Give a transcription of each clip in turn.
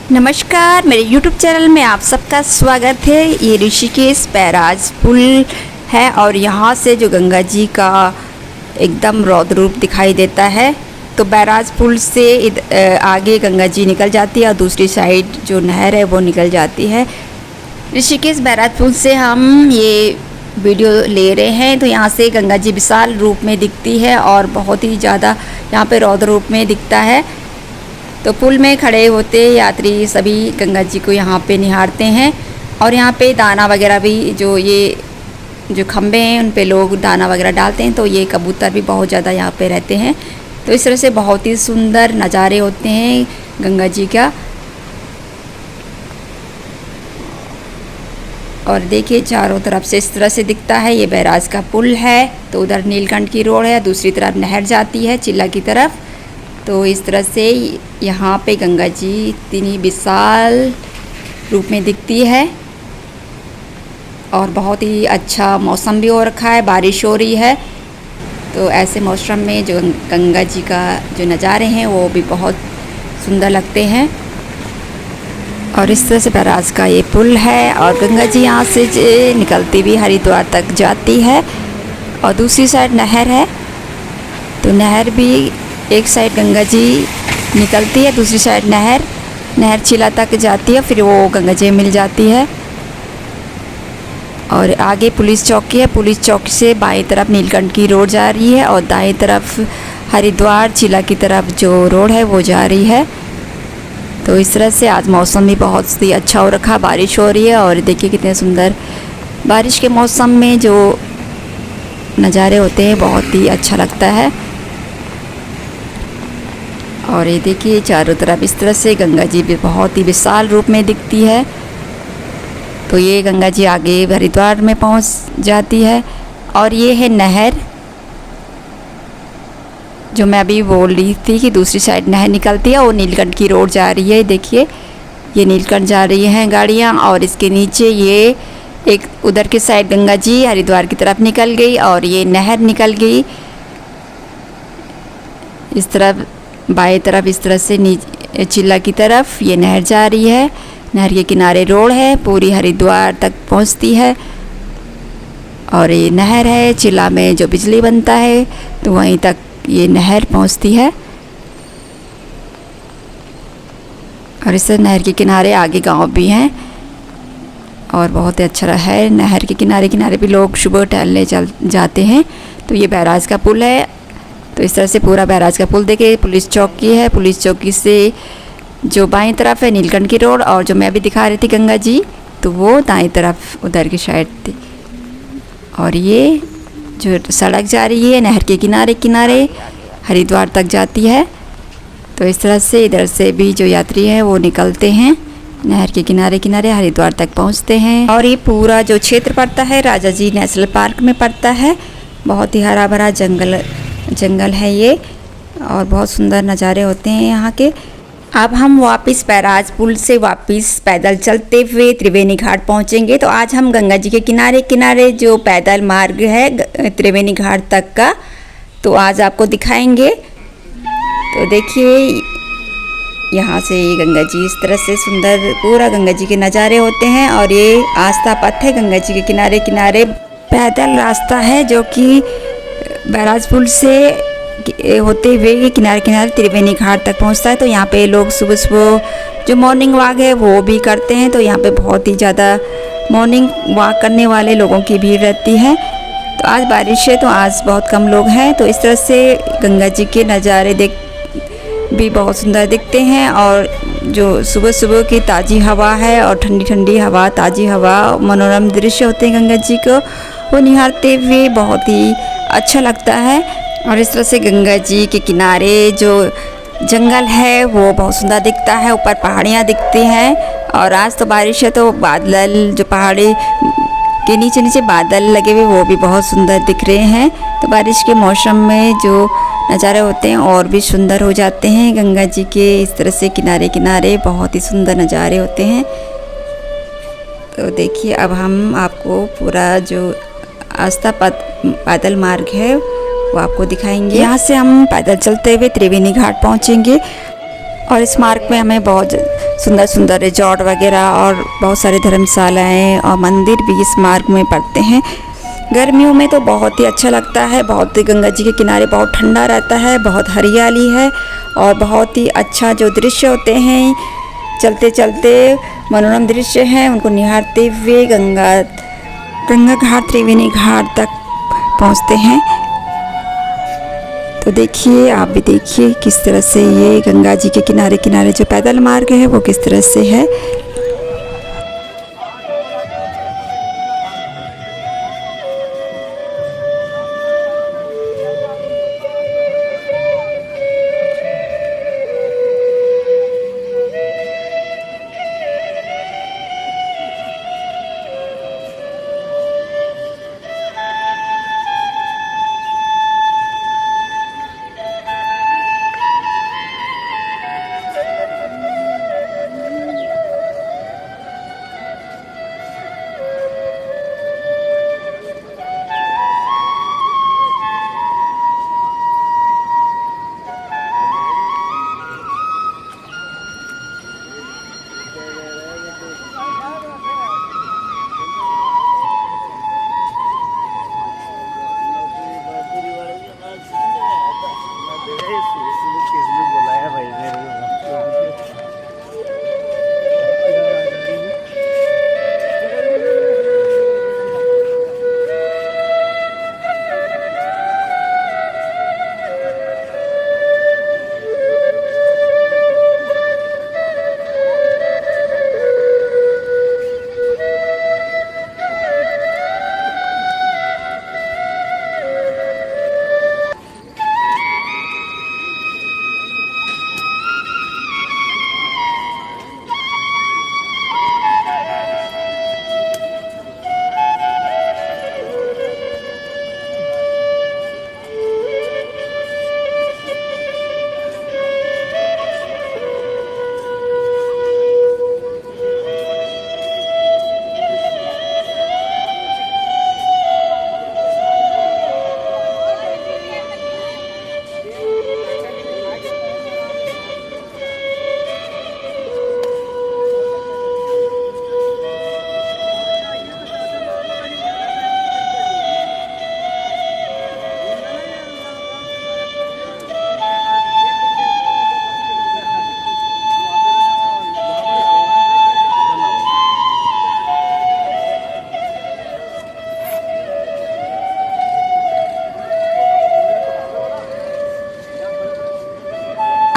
नमस्कार, मेरे YouTube channel में आप सबका स्वागत है। ये ऋषिकेश बैराज पुल है और यहाँ से जो गंगा जी का एकदम रौद्र रूप दिखाई देता है। तो बैराज पुल से आगे गंगा जी निकल जाती है और दूसरी साइड जो नहर है वो निकल जाती है। ऋषिकेश बैराज पुल से हम ये वीडियो ले रहे हैं। तो यहाँ से गंगा जी विशाल रूप में दिखती है और बहुत ही ज़्यादा यहाँ पे रौद्र रूप में दिखता है। तो पुल में खड़े होते यात्री सभी गंगा जी को यहाँ पे निहारते हैं और यहाँ पे दाना वगैरह भी जो खम्भे हैं उन पे लोग दाना वगैरह डालते हैं। तो ये कबूतर भी बहुत ज़्यादा यहाँ पे रहते हैं। तो इस तरह से बहुत ही सुंदर नज़ारे होते हैं गंगा जी का। और देखिए चारों तरफ से इस तरह से दिखता है। ये बैराज का पुल है। तो उधर नीलकंठ की रोड है, दूसरी तरफ नहर जाती है चिल्ला की तरफ। तो इस तरह से यहाँ पे गंगा जी इतनी विशाल रूप में दिखती है और बहुत ही अच्छा मौसम भी हो रखा है, बारिश हो रही है। तो ऐसे मौसम में जो गंगा जी का जो नज़ारे हैं वो भी बहुत सुंदर लगते हैं। और इस तरह से बैराज का ये पुल है और गंगा जी यहाँ से निकलती भी हरिद्वार तक जाती है और दूसरी साइड नहर है। तो नहर भी एक साइड गंगा जी निकलती है, दूसरी साइड नहर चिल्ला तक जाती है, फिर वो गंगा जी मिल जाती है। और आगे पुलिस चौकी है। पुलिस चौकी से बाईं तरफ नीलकंठ की रोड जा रही है और दाईं तरफ हरिद्वार चिल्ला की तरफ जो रोड है वो जा रही है। तो इस तरह से आज मौसम भी बहुत ही अच्छा हो रखा, बारिश हो रही है और देखिए कितने सुंदर बारिश के मौसम में जो नज़ारे होते हैं बहुत ही अच्छा लगता है। और ये देखिए चारों तरफ इस तरह से गंगा जी भी बहुत ही विशाल रूप में दिखती है। तो ये गंगा जी आगे हरिद्वार में पहुंच जाती है और ये है नहर जो मैं अभी बोल रही थी कि दूसरी साइड नहर निकलती है और नीलकंठ की रोड जा रही है। देखिए ये नीलकंठ जा रही हैं गाड़ियाँ और इसके नीचे ये एक उधर की साइड गंगा जी हरिद्वार की तरफ निकल गई और ये नहर निकल गई इस तरफ बाएं तरफ। इस तरह से चिल्ला की तरफ ये नहर जा रही है। नहर के किनारे रोड है, पूरी हरिद्वार तक पहुंचती है। और ये नहर है चिल्ला में जो बिजली बनता है तो वहीं तक ये नहर पहुंचती है। और इस नहर के किनारे आगे गांव भी हैं और बहुत ही अच्छा है। नहर के किनारे किनारे भी लोग सुबह टहलने जाते हैं। तो ये बैराज का पुल है। तो इस तरह से पूरा बैराज का पुल देखिए। पुलिस चौकी है, पुलिस चौकी से जो बाईं तरफ है नीलकंठ की रोड और जो मैं अभी दिखा रही थी गंगा जी तो वो दाईं तरफ उधर की साइड थी। और ये जो सड़क जा रही है नहर के किनारे किनारे हरिद्वार तक जाती है। तो इस तरह से इधर से भी जो यात्री हैं वो निकलते हैं नहर के किनारे किनारे हरिद्वार तक पहुंचते हैं। और ये पूरा जो क्षेत्र पड़ता है राजा जी नेशनल पार्क में पड़ता है। बहुत ही हरा भरा जंगल है ये और बहुत सुंदर नज़ारे होते हैं यहाँ के। अब हम वापस बैराज पुल से वापस पैदल चलते हुए त्रिवेणी घाट पहुँचेंगे। तो आज हम गंगा जी के किनारे किनारे जो पैदल मार्ग है त्रिवेणी घाट तक का तो आज आपको दिखाएंगे। तो देखिए यहाँ से गंगा जी इस तरह से सुंदर पूरा गंगा जी के नज़ारे होते हैं। और ये आस्था पथ है गंगा जी के किनारे किनारे पैदल रास्ता है जो कि बैराज पुल से होते हुए किनारे किनारे त्रिवेणी घाट तक पहुंचता है। तो यहाँ पे लोग सुबह सुबह जो मॉर्निंग वॉक है वो भी करते हैं। तो यहाँ पे बहुत ही ज़्यादा मॉर्निंग वॉक करने वाले लोगों की भीड़ रहती है। तो आज बारिश है तो आज बहुत कम लोग हैं। तो इस तरह से गंगा जी के नज़ारे भी बहुत सुंदर दिखते हैं। और जो सुबह सुबह की ताज़ी हवा है और ठंडी ठंडी हवा ताज़ी हवा मनोरम दृश्य होते हैं गंगा जी को वो निहारते हुए बहुत ही अच्छा लगता है। और इस तरह से गंगा जी के किनारे जो जंगल है वो बहुत सुंदर दिखता है, ऊपर पहाड़ियाँ दिखती हैं। और आज तो बारिश है तो बादल जो पहाड़ी के नीचे नीचे बादल लगे हुए वो भी बहुत सुंदर दिख रहे हैं। तो बारिश के मौसम में जो नज़ारे होते हैं और भी सुंदर हो जाते हैं गंगा जी के इस तरह से किनारे किनारे बहुत ही सुंदर नज़ारे होते हैं। तो देखिए अब हम आपको पूरा जो आस्था पैदल मार्ग है वो आपको दिखाएंगे। यहाँ से हम पैदल चलते हुए त्रिवेणी घाट पहुँचेंगे और इस मार्ग में हमें बहुत सुंदर सुंदर रिजॉर्ट वगैरह और बहुत सारे धर्मशालाएँ और मंदिर भी इस मार्ग में पड़ते हैं। गर्मियों में तो बहुत ही अच्छा लगता है, बहुत ही गंगा जी के किनारे बहुत ठंडा रहता है, बहुत हरियाली है और बहुत ही अच्छा जो दृश्य होते हैं, चलते चलते मनोरम दृश्य हैं, उनको निहारते हुए गंगा घाट, त्रिवेणी घाट तक पहुंचते हैं। तो देखिए, आप भी देखिए किस तरह से ये गंगा जी के किनारे किनारे जो पैदल मार्ग है वो किस तरह से है।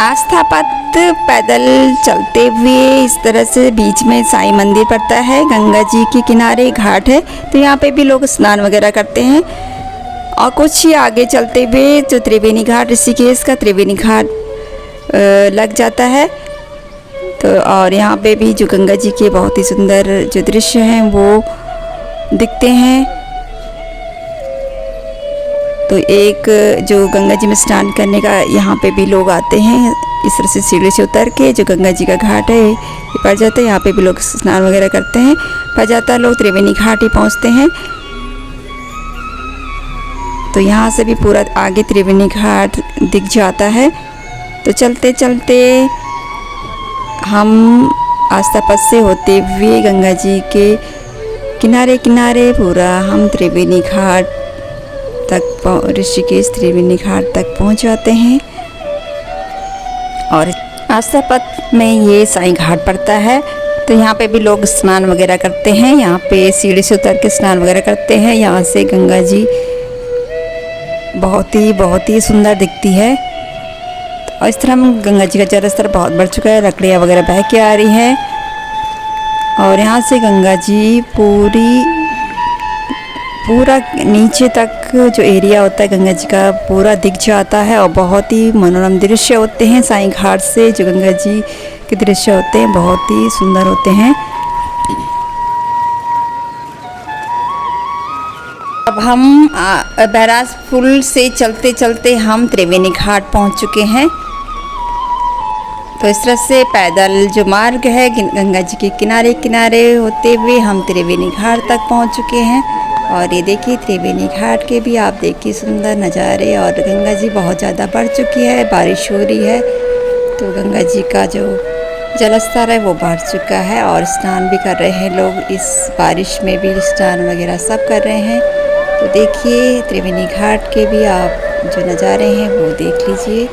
आस्था पथ पैदल चलते हुए इस तरह से बीच में साईं मंदिर पड़ता है, गंगा जी के किनारे घाट है, तो यहाँ पे भी लोग स्नान वगैरह करते हैं। और कुछ ही आगे चलते हुए जो त्रिवेणी घाट, ऋषिकेश का त्रिवेणी घाट लग जाता है। तो और यहाँ पे भी जो गंगा जी के बहुत ही सुंदर जो दृश्य हैं वो दिखते हैं। तो एक जो गंगा जी में स्नान करने का यहाँ पे भी लोग आते हैं, इस तरह से सीढ़ी से उतर के जो गंगा जी का घाट है ये पड़ जाता है, यहाँ पे भी लोग स्नान वगैरह करते हैं। पड़ जाता लोग त्रिवेणी घाट ही पहुँचते हैं। तो यहाँ से भी पूरा आगे त्रिवेणी घाट दिख जाता है। तो चलते चलते हम आस्था पथ से होते हुए गंगा जी के किनारे किनारे पूरा हम त्रिवेणी घाट तक, ऋषिकेश त्रिवेणी घाट तक पहुंच जाते हैं। और आस्था पथ में ये साईं घाट पड़ता है, तो यहाँ पे भी लोग स्नान वगैरह करते हैं। यहाँ पे सीढ़ी से उतर के स्नान वगैरह करते हैं। यहाँ से गंगा जी बहुत ही सुंदर दिखती है। और इस तरह गंगा जी का जलस्तर बहुत बढ़ चुका है, लकड़ियाँ वगैरह बह के आ रही हैं। और यहाँ से गंगा जी पूरा नीचे तक जो एरिया होता है गंगा जी का पूरा दिख जाता है। और बहुत ही मनोरम दृश्य होते हैं साईं घाट से, जो गंगा जी के दृश्य होते हैं बहुत ही सुंदर होते हैं। अब हम बैराज पुल से चलते चलते हम त्रिवेणी घाट पहुंच चुके हैं। तो इस तरह से पैदल जो मार्ग है गंगा जी के किनारे किनारे होते हुए हम त्रिवेणी घाट तक पहुंच चुके हैं। और ये देखिए त्रिवेणी घाट के भी आप देखिए सुंदर नज़ारे। और गंगा जी बहुत ज़्यादा बढ़ चुकी है, बारिश हो रही है, तो गंगा जी का जो जलस्तर है वो बढ़ चुका है और स्नान भी कर रहे हैं लोग। इस बारिश में भी स्नान वगैरह सब कर रहे हैं। तो देखिए त्रिवेणी घाट के भी आप जो नज़ारे हैं वो देख लीजिए।